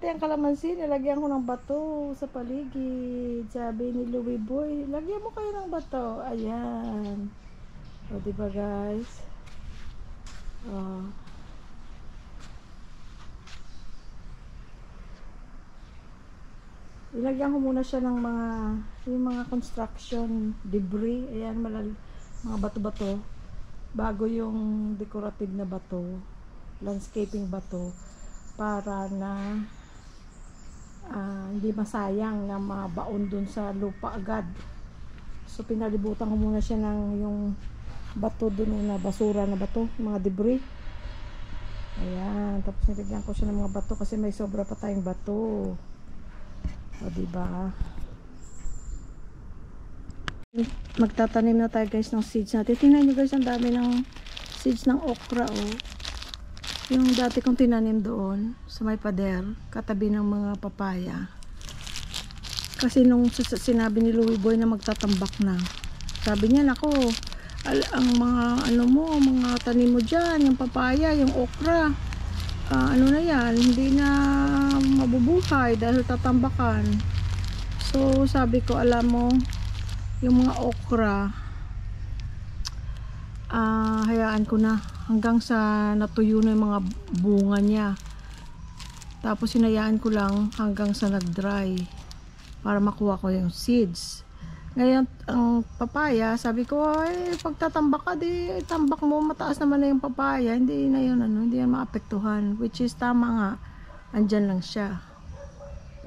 dati ang kalamansi, nilagyan ko ng bato sa paligid. Sabi ni Louie Boy, lagyan mo kayo ng bato. Ayan. O, diba guys? O. Ilagyan ko muna siya ng yung mga construction debris. Ayan, mga bato-bato. Bago yung decorative na bato. Landscaping bato. Para na hindi masayang na mabaon dun sa lupa agad. So pinalibutan ko muna siya ng yung bato dun na basura na bato, mga debris. Ayan, tapos nilagyan ko siya ng mga bato kasi may sobra pa tayong bato. O diba? Magtatanim na tayo guys ng seeds natin. Tingnan nyo guys, ang dami ng seeds ng okra yung dati kong tinanim doon sa may pader, katabi ng mga papaya. Kasi nung sinabi ni Louie Boy na magtatambak na, sabi niya, nako, ang mga mga tanim mo dyan, yung papaya, yung okra, ano na yan, hindi na mabubuhay dahil tatambakan. So sabi ko, alam mo, yung mga okra, hayaan ko na hanggang sa natuyo na yung mga bunga niya. Tapos hinayaan ko lang hanggang sa nag-dry para makuha ko yung seeds. Ngayon, ang papaya, sabi ko, ay, pagtatambak ka, di, tambak mo, mataas naman na yung papaya. Hindi na yun, hindi yan maapektuhan. Which is, tama nga, andyan lang siya.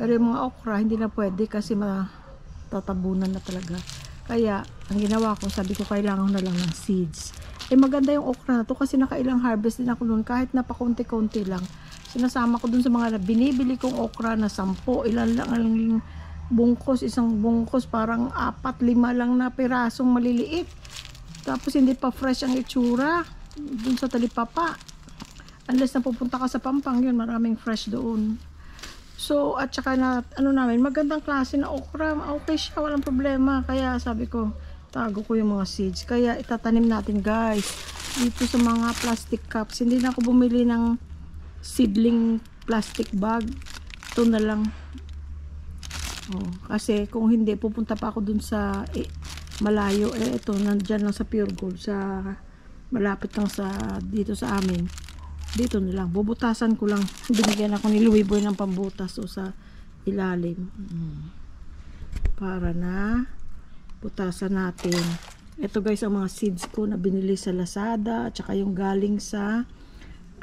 Pero yung mga okra, hindi na pwede kasi matatabunan na talaga. Kaya, ang ginawa ko, sabi ko, kailangan na lang ng seeds. Maganda yung okra na to kasi nakailang harvest din ako noon, kahit napakunti-kunti lang. Sinasama ko dun sa mga binibili kong okra na 10, ilan lang ang bungkos, isang bungkos, parang 4-5 lang na pirasong maliliit. Tapos hindi pa fresh ang itsura dun sa talipapa. Unless na pupunta ka sa Pampang, yun, maraming fresh doon. So, at saka na, namin, magandang klase na okra, okay siya, walang problema. Kaya sabi ko, tago ko yung mga seeds. Kaya itatanim natin guys dito sa mga plastic cups. Hindi na ako bumili ng seedling plastic bag. Ito na lang. Kasi kung hindi, pupunta pa ako dun sa malayo. Ito, nandyan lang sa Pure Gold, sa malapit lang sa dito sa amin. Dito na lang. Bubutasan ko lang. Binigyan ako ni Louie Boy ng pambutas sa ilalim. Para na butasan natin. Ito guys, ang mga seeds ko na binili sa Lazada at saka yung galing sa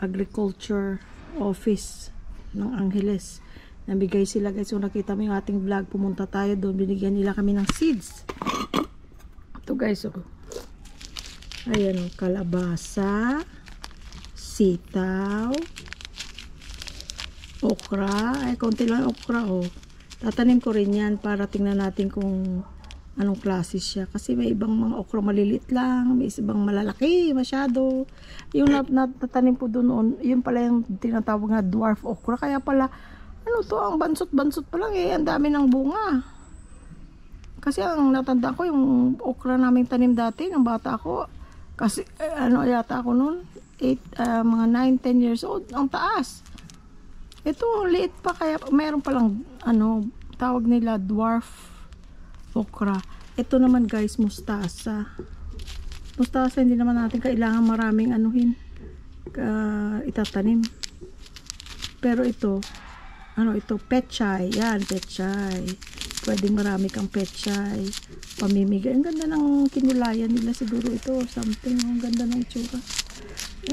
Agriculture Office ng Angeles. Nabigay sila guys. Kung nakita mo yung ating vlog, pumunta tayo doon. Binigyan nila kami ng seeds. Ito guys, ayan, kalabasa, sitaw, okra. Ay, konti lang okra Tatanim ko rin yan para tingnan natin kung anong klase siya. Kasi may ibang mga okra malilit lang, may ibang malalaki, masyado. Yung natanim po doon, yun pala yung tinatawag na dwarf okra. Kaya pala, ang bansot-bansot pa lang ang dami ng bunga. Kasi ang natanda ko, yung okra naming tanim dati, ng bata ako, kasi, yata ako noon, mga 9-10 years old, ang taas. Ito, liit pa, kaya meron palang, tawag nila dwarf okra. Ito naman guys, mustasa. Mustasa, hindi naman natin kailangan maraming itatanim. Pero ito, ito, pechay. Yan, pechay. Pwedeng marami kang pechay. Pamimigay. Ang ganda ng kinulayan nila siguro ito. Something, ang ganda ng itsura.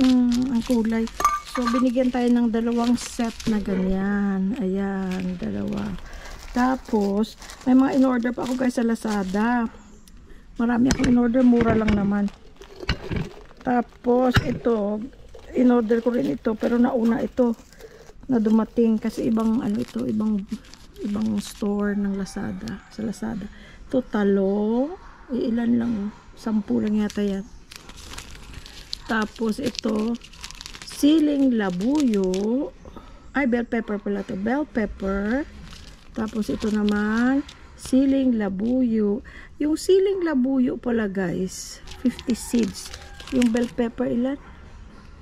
Ang kulay. So, binigyan tayo ng 2 set na ganyan. Ayan, 2. Tapos, may mga in-order pa ako guys sa Lazada. Marami akong in-order, mura lang naman. Tapos, ito, in-order ko rin ito, pero nauna ito na dumating kasi ibang store ng Lazada, sa Lazada. Ito, talong, ilan lang, 10 lang yata yan. Tapos, ito, siling labuyo, bell pepper pala to, bell pepper. Tapos ito naman, siling labuyo. Yung siling labuyo pala guys, 50 seeds. Yung bell pepper ilan?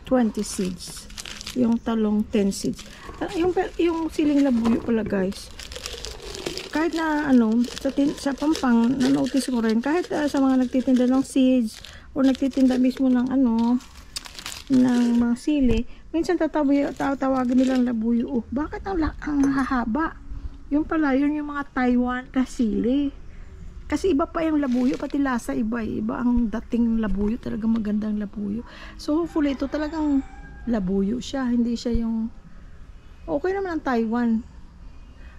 20 seeds. Yung talong 10 seeds. Yung siling labuyo pala guys. Kahit na ano, sa Pampang, na-notice ko rin, kahit sa mga nagtitinda ng seeds, o nagtitinda mismo ng ano, ng mga sili, minsan tatawagin nilang labuyo. Bakit ang hahaba? Yung pala, yun yung mga Taiwan na sili. Kasi iba pa yung labuyo, pati lasa iba. Iba ang dating labuyo, talagang magandang labuyo. So hopefully ito talagang labuyo siya, hindi siya yung okay naman ang Taiwan.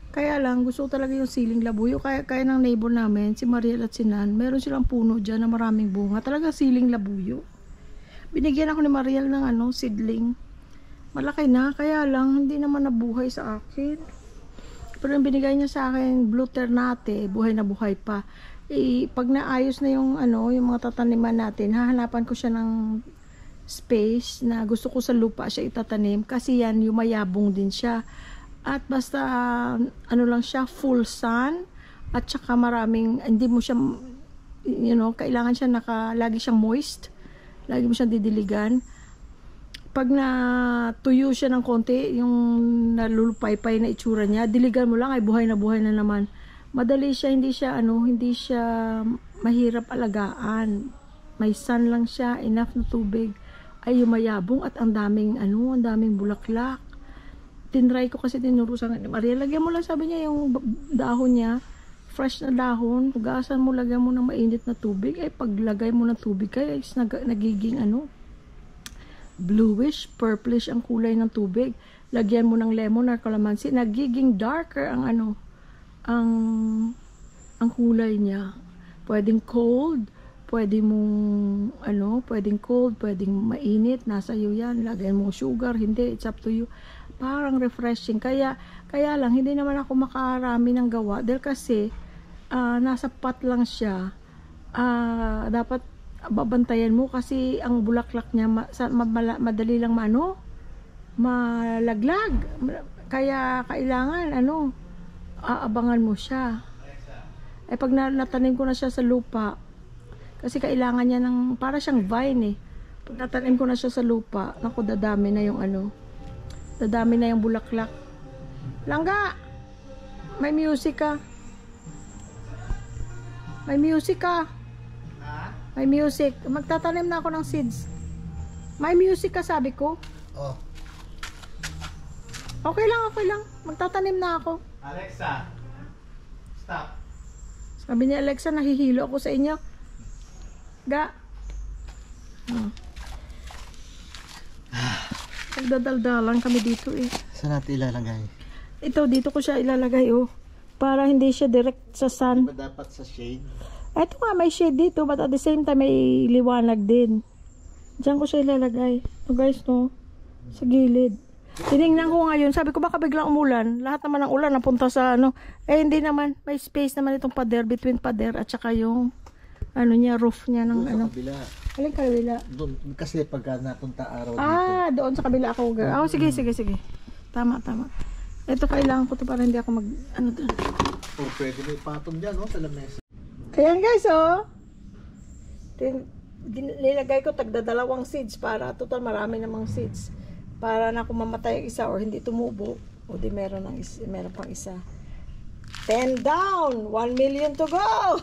Kaya lang gusto ko talaga yung siling labuyo. Kaya ng neighbor namin, si Mariel at si Nan, meron silang puno dyan na maraming bunga, talaga siling labuyo. Binigyan ako ni Mariel ng ano, seedling. Malaki na, kaya lang hindi naman nabuhay sa akin. Pero yung binigay niya sa akin, Blue Ternate, buhay na buhay pa. Pag naayos na yung ano, yung mga tataniman natin, hahanapan ko siya ng space na gusto ko sa lupa siya itatanim kasi yan yumayabong din siya. At basta ano lang siya, full sun at saka maraming, hindi mo siya kailangan siya lagi siyang moist. Lagi mo siyang didiligan. Pag natuyo siya ng konti, yung nalulupay-pay na itsura niya, diligan mo lang ay buhay na naman. Madali siya, hindi siya mahirap alagaan. May sun lang siya, enough na tubig, ay yumayabong at ang daming bulaklak. Tinry ko kasi tinurusan ni Maria, lagyan mo lang, sabi niya, yung dahon niya, fresh na dahon, hugasan mo, lagyan mo ng mainit na tubig, ay paglagay mo ng tubig kaya nagiging bluish, purplish ang kulay ng tubig. Lagyan mo ng lemon or calamansi, nagiging darker ang ang kulay niya. Pwedeng cold, pwedeng mainit, nasa iyo yan. Lagyan mo sugar, hindi, it's up to you. Parang refreshing. Kaya lang hindi naman ako makarami ng gawa dahil kasi nasa pot lang siya. Dapat babantayan mo kasi ang bulaklak niya madali lang malaglag. Kaya kailangan aabangan mo siya. Pag natanim ko na siya sa lupa, kasi kailangan niya ng para siyang vine Pag natanim ko na siya sa lupa, naku, dadami na yung bulaklak. Langga, may music ka. May music. Magtatanim na ako ng seeds. May music ka, sabi ko. Oh. Okay lang. Magtatanim na ako. Alexa, stop. Sabi ni Alexa, nahihilo ako sa inyo. Ga. Nagdadaldalan kami dito eh. Saan natin ilalagay? Ito, dito ko siya ilalagay para hindi siya direct sa sun. Ba dapat sa shade? Ito nga, may shade dito, but at the same time may liwanag din. Diyan ko siya ilalagay. So guys, sa gilid. Tinignan ko ngayon, sabi ko baka biglang umulan. Lahat naman ng ulan napunta sa hindi naman, may space naman itong pader, between pader at saka yung roof niya ng doon sa kabila. Alin kabila? Doon, kasi pagka napunta araw dito. Doon sa kabila ako. Sige. Tama. Ito kailangan ko to para hindi ako doon. Pwede may patong dyan, sa lamesa. Ayan guys, nilagay ko tagdadalawang seeds para total marami namang seeds. Para na kung mamatay ang isa or hindi tumubo, o di meron pang isa. 10 down, 1 million to go.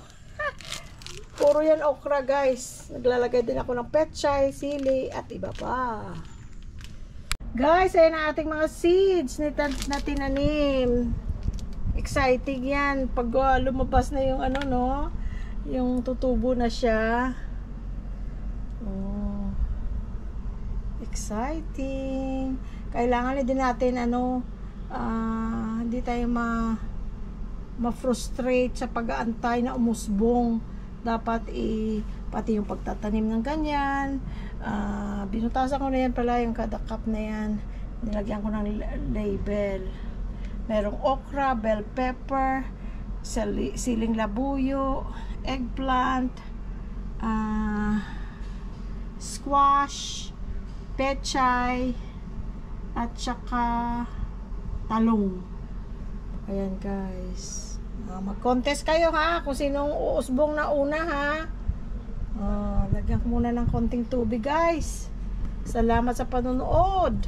Puro yan okra guys. Naglalagay din ako ng pechay, sili at iba pa. Guys, ayan ang ating mga seeds na tinanim. Exciting yan pag lumabas na yung yung tutubo na siya. Exciting. Kailangan din natin hindi tayo ma-frustrate sa pag-aantay na umusbong. Dapat pati yung pagtatanim ng ganyan. Binutasan ko na yan pala yung kada cup na yan. Nilagyan ko ng label. Merong okra, bell pepper, siling labuyo, eggplant, squash, pechay, at saka talong. Ayan guys. Mag-contest kayo kung sinong uusbong na una Lagyan ko muna ng konting tubig guys. Salamat sa panonood.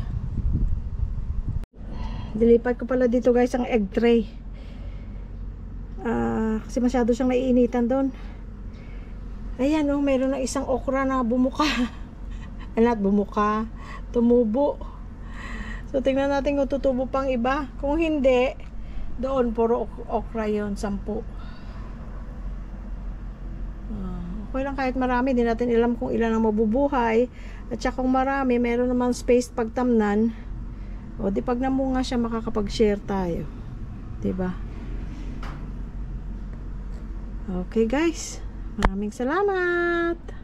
Dilipat ko pala dito guys ang egg tray. Kasi masyado siyang naiinitan doon. Ayan oh, mayroon na isang okra na bumuka. Not bumuka, tumubo. So tingnan natin kung tutubo pang iba. Kung hindi, doon puro okra yon, 10. Okay lang kahit marami, di natin alam kung ilan ang mabubuhay. At saka kung marami, meron naman space pagtamnan. O di pag namunga siya, makakapag-share tayo. Diba? Okay guys, maraming salamat.